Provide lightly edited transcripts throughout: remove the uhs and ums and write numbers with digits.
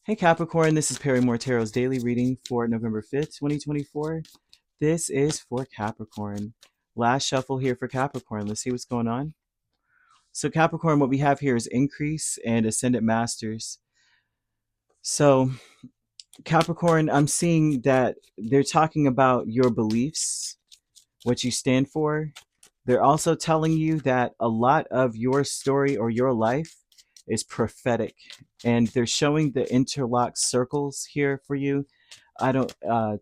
Hey Capricorn, this is Perrymore Tarot's daily reading for November 5th, 2024. This is for Capricorn. Last shuffle here for Capricorn. Let's see what's going on. So Capricorn, what we have here is increase and ascendant masters. So Capricorn, I'm seeing that they're talking about your beliefs, what you stand for. They're also telling you that a lot of your story or your life is prophetic, and they're showing the interlocked circles here for you. I don't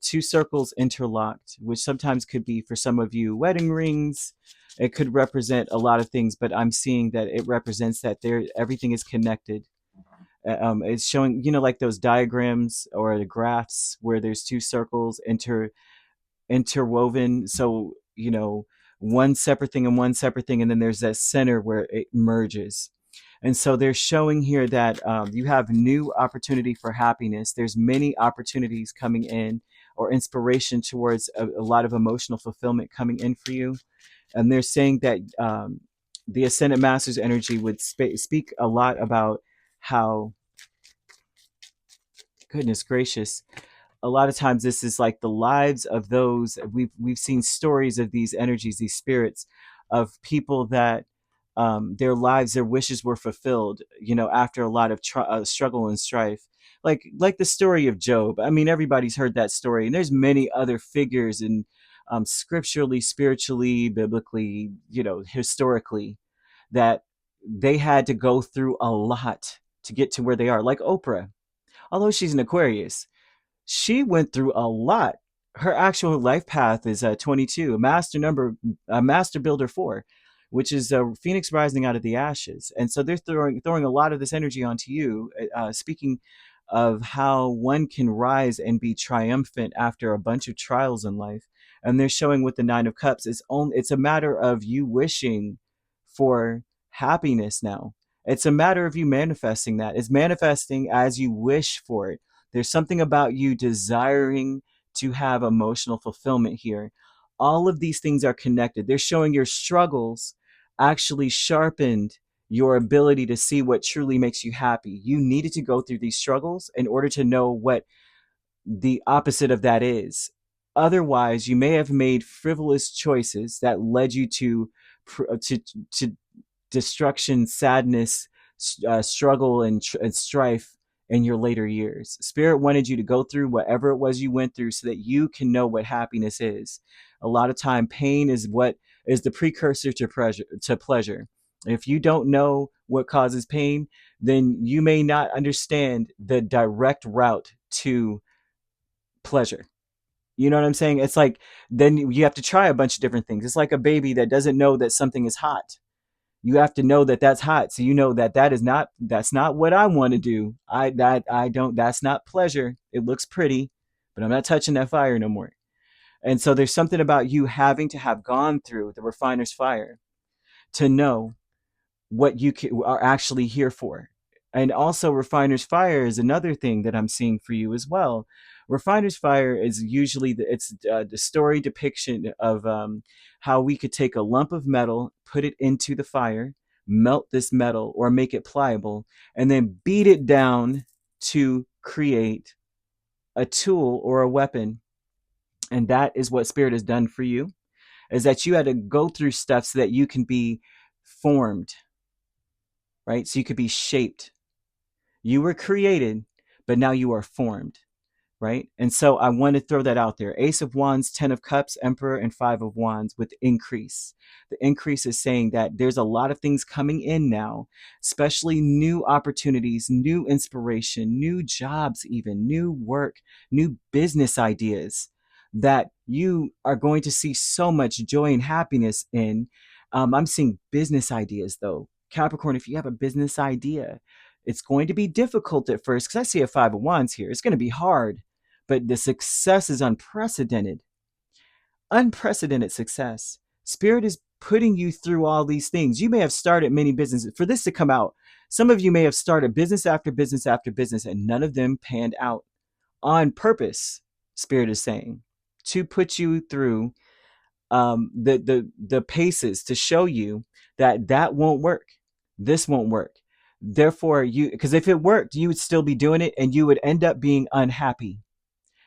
two circles interlocked, which sometimes could be for some of you wedding rings. It could represent a lot of things, but I'm seeing that it represents that there everything is connected. It's showing, like those diagrams or the graphs where there's two circles interwoven. So, one separate thing and one separate thing, and then there's that center where it merges. And so they're showing here that you have new opportunity for happiness. There's many opportunities coming in, or inspiration towards a lot of emotional fulfillment coming in for you. And they're saying that the Ascendant Master's energy would speak a lot about how, goodness gracious, a lot of times this is like the lives of those we've seen stories of these energies, these spirits of people that their lives, their wishes were fulfilled, after a lot of struggle and strife, like the story of Job. I mean, everybody's heard that story, and there's many other figures in scripturally, spiritually, biblically, historically, that they had to go through a lot to get to where they are. Like Oprah, although she's an Aquarius, she went through a lot. Her actual life path is 22, a master builder 4, which is a phoenix rising out of the ashes. And so they're throwing a lot of this energy onto you, speaking of how one can rise and be triumphant after a bunch of trials in life. And they're showing with the 9 of Cups, it's a matter of you wishing for happiness now. It's a matter of you manifesting that. It's manifesting as you wish for it. There's something about you desiring to have emotional fulfillment here. All of these things are connected. They're showing your struggles actually sharpened your ability to see what truly makes you happy. You needed to go through these struggles in order to know what the opposite of that is. Otherwise, you may have made frivolous choices that led you to to destruction, sadness, struggle, and strife in your later years. Spirit wanted you to go through whatever it was you went through so that you can know what happiness is. A lot of time, pain is what is the precursor to pleasure. If you don't know what causes pain, then you may not understand the direct route to pleasure. You know what I'm saying? It's like then you have to try a bunch of different things. It's like a baby that doesn't know that something is hot. You have to know that that's hot, so you know that that's not what I want to do. I don't, that's not pleasure. It looks pretty, but I'm not touching that fire no more. And so there's something about you having to have gone through the refiner's fire to know what are actually here for. And also, refiner's fire is another thing that I'm seeing for you as well. Refiner's fire is usually the story depiction of how we could take a lump of metal, put it into the fire, melt this metal or make it pliable, and then beat it down to create a tool or a weapon. And that is what Spirit has done for you, is that you had to go through stuff so that you can be formed, right? So you could be shaped. You were created, but now you are formed, right? And so I want to throw that out there. Ace of Wands, 10 of Cups, Emperor, and 5 of Wands with increase. The increase is saying that there's a lot of things coming in now, especially new opportunities, new inspiration, new jobs, even new work, new business ideas that you are going to see so much joy and happiness in. I'm seeing business ideas though. Capricorn, if you have a business idea, it's going to be difficult at first because I see a 5 of Wands here. It's going to be hard, but the success is unprecedented. Unprecedented success. Spirit is putting you through all these things. You may have started many businesses. For this to come out, some of you may have started business after business after business, and none of them panned out on purpose. Spirit is saying to put you through the paces to show you that won't work. This won't work. Therefore, because if it worked, you would still be doing it, and you would end up being unhappy.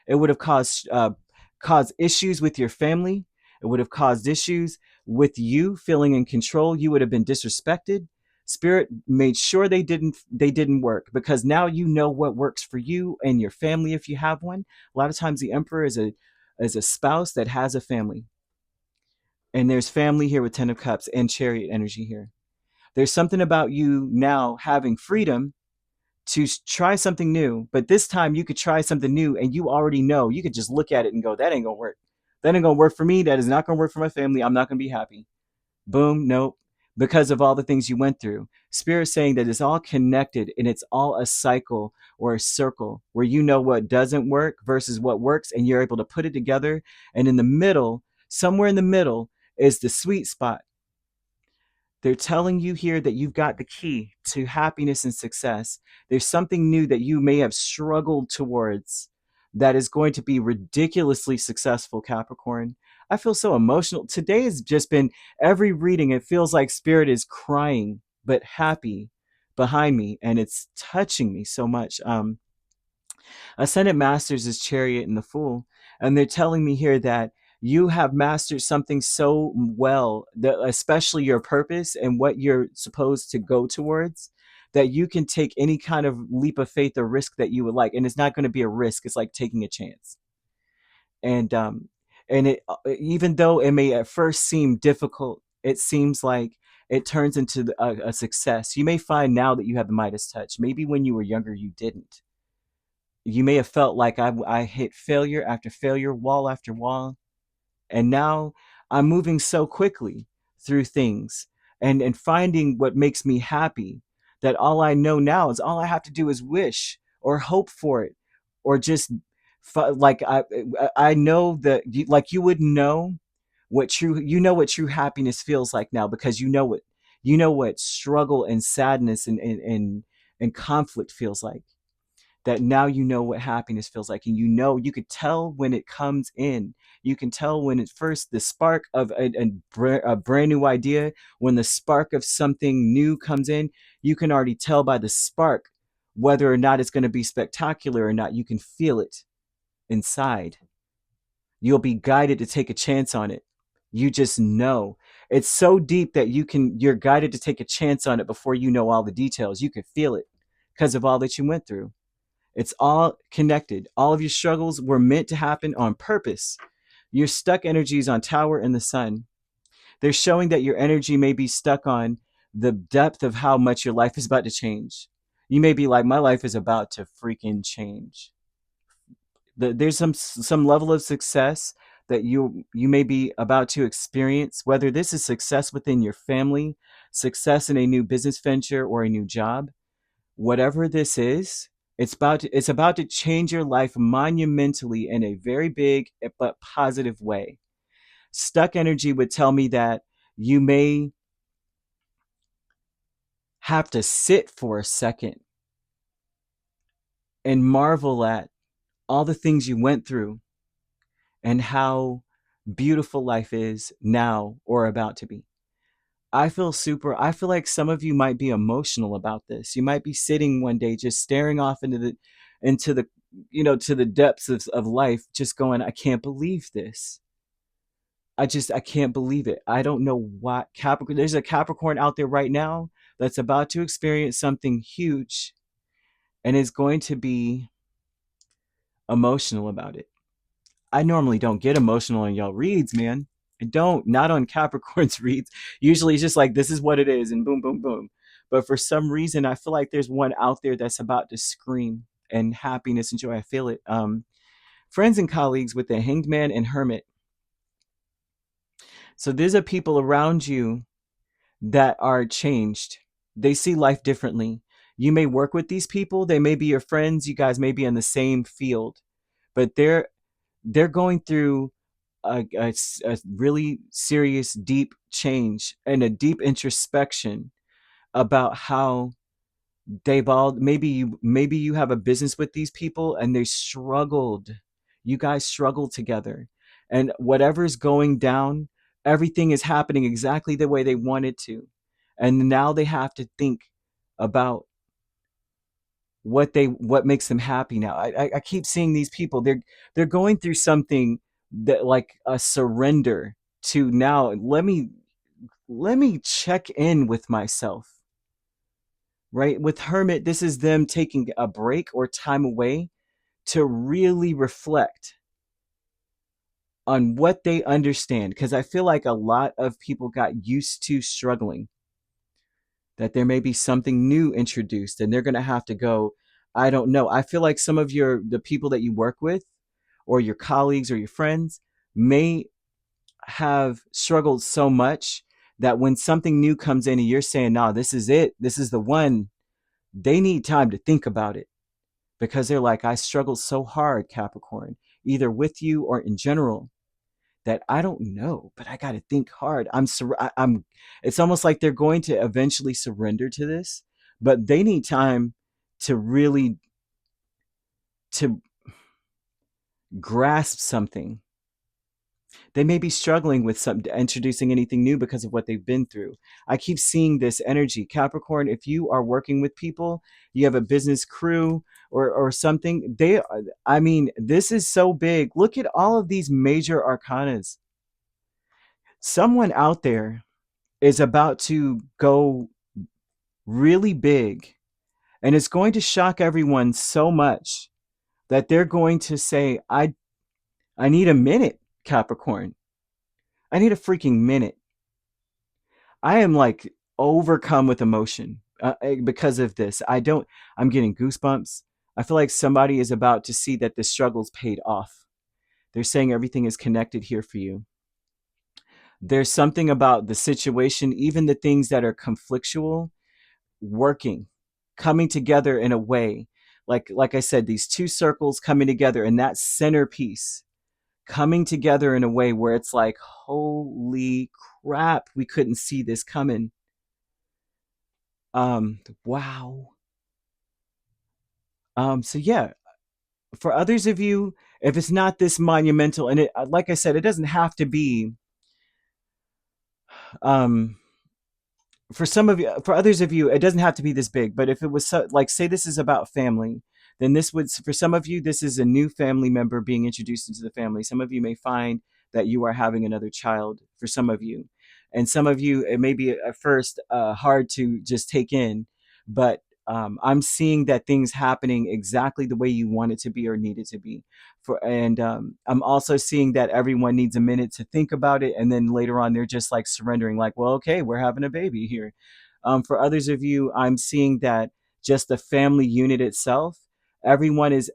It would have caused issues with your family. It would have caused issues with you feeling in control. You would have been disrespected. Spirit made sure they didn't work, because now you know what works for you and your family if you have one. A lot of times the Emperor is a spouse that has a family. And there's family here with 10 of Cups and Chariot energy here. There's something about you now having freedom to try something new, but this time you could try something new and you already know. You could just look at it and go, that ain't gonna work. That ain't gonna work for me. That is not gonna work for my family. I'm not gonna be happy. Boom, nope. Because of all the things you went through. Spirit's saying that it's all connected, and it's all a cycle or a circle where you know what doesn't work versus what works, and you're able to put it together. And in the middle, somewhere in the middle, is the sweet spot. They're telling you here that you've got the key to happiness and success. There's something new that you may have struggled towards that is going to be ridiculously successful, Capricorn. I feel so emotional. Today has just been every reading. It feels like Spirit is crying, but happy behind me. And it's touching me so much. Ascendant Masters is Chariot and the Fool. And they're telling me here that you have mastered something so well, that especially your purpose and what you're supposed to go towards, that you can take any kind of leap of faith or risk that you would like. And it's not going to be a risk. It's like taking a chance. And it, even though it may at first seem difficult, it seems like it turns into a success. You may find now that you have the Midas touch. Maybe when you were younger, you didn't. You may have felt like I hit failure after failure, wall after wall, and now I'm moving so quickly through things, and finding what makes me happy, that all I know now is all I have to do is wish or hope for it, or just like I know that like you would know what true happiness feels like now, because you know what struggle and sadness and conflict feels like. That now you know what happiness feels like, and you could tell when it comes in. You can tell when it's first the spark of a brand new idea. When the spark of something new comes in, you can already tell by the spark whether or not it's going to be spectacular or not. You can feel it inside. You'll be guided to take a chance on it. You just know. It's so deep that you're guided to take a chance on it before you know all the details. You can feel it because of all that you went through. It's all connected. All of your struggles were meant to happen on purpose. Your stuck energies on Tower and the Sun. They're showing that your energy may be stuck on the depth of how much your life is about to change. You may be like, my life is about to freaking change. There's some level of success that you may be about to experience, whether this is success within your family, success in a new business venture, or a new job. Whatever this is, it's about to change your life monumentally in a very big but positive way. Stuck energy would tell me that you may have to sit for a second and marvel at all the things you went through and how beautiful life is now or about to be. I feel like some of you might be emotional about this. You might be sitting one day just staring off into the to the depths of life, just going, I can't believe this. I can't believe it. I don't know what Capricorn. There's a Capricorn out there right now that's about to experience something huge and is going to be emotional about it. I normally don't get emotional in y'all reads, man. I don't, not on Capricorn's reads. Usually it's just like, this is what it is, and boom, boom, boom. But for some reason, I feel like there's one out there that's about to scream and happiness and joy. I feel it. Friends and colleagues with the Hanged Man and Hermit. So these are people around you that are changed. They see life differently. You may work with these people. They may be your friends. You guys may be in the same field, but they're going through a really serious, deep change and a deep introspection about how they've all maybe you have a business with these people and they struggled. You guys struggled together, and whatever's going down, everything is happening exactly the way they wanted to, and now they have to think about what makes them happy now. I keep seeing these people. They're going through something that like a surrender to now. Let me check in with myself. Right? With Hermit, this is them taking a break or time away to really reflect on what they understand. Because I feel like a lot of people got used to struggling, that there may be something new introduced and they're going to have to go, I don't know. I feel like some of the people that you work with or your colleagues or your friends may have struggled so much that when something new comes in and you're saying, nah, this is it, this is the one, they need time to think about it, because they're like, I struggled so hard, Capricorn, either with you or in general, that I don't know, but I got to think hard. I'm. It's almost like they're going to eventually surrender to this, but they need time to really to grasp something. They may be struggling with introducing anything new because of what they've been through. I keep seeing this energy, Capricorn. If you are working with people, you have a business crew or something. I mean, this is so big. Look at all of these major arcanas. Someone out there is about to go really big, and it's going to shock everyone so much that they're going to say, I need a minute, Capricorn. I need a freaking minute. I am like overcome with emotion because of this. I'm getting goosebumps. I feel like somebody is about to see that the struggle's paid off. They're saying everything is connected here for you. There's something about the situation, even the things that are conflictual, working, coming together in a way, like I said, these two circles coming together, and that centerpiece coming together in a way where it's like, holy crap, we couldn't see this coming. Wow. So yeah, for others of you, if it's not this monumental, and it, like I said, it doesn't have to be, um for some of you, for others of you, it doesn't have to be this big, but if it was like, say this is about family, then this would, for some of you, this is a new family member being introduced into the family. Some of you may find that you are having another child, for some of you, and some of you, it may be at first hard to just take in, but I'm seeing that things happening exactly the way you want it to be or need it to be. And I'm also seeing that everyone needs a minute to think about it, and then later on they're just like surrendering, like, well, okay, we're having a baby here. For others of you, I'm seeing that just the family unit itself, everyone is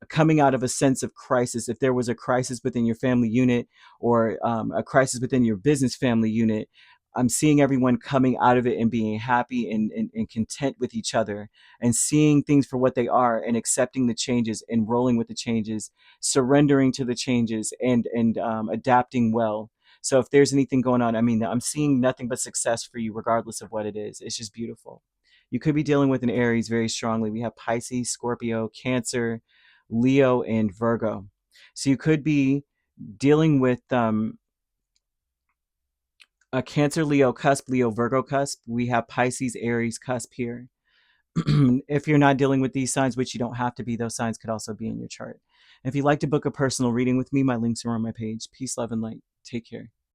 coming out of a sense of crisis. If there was a crisis within your family unit, or a crisis within your business family unit, I'm seeing everyone coming out of it and being happy and content with each other, and seeing things for what they are, and accepting the changes and rolling with the changes, surrendering to the changes, and adapting well. So if there's anything going on, I mean, I'm seeing nothing but success for you, regardless of what it is. It's just beautiful. You could be dealing with an Aries very strongly. We have Pisces, Scorpio, Cancer, Leo, and Virgo. So you could be dealing with a Cancer, Leo cusp, Leo, Virgo cusp. We have Pisces, Aries cusp here. If you're not dealing with these signs, which you don't have to be, those signs could also be in your chart. If you'd like to book a personal reading with me, my links are on my page. Peace, love, and light. Take care.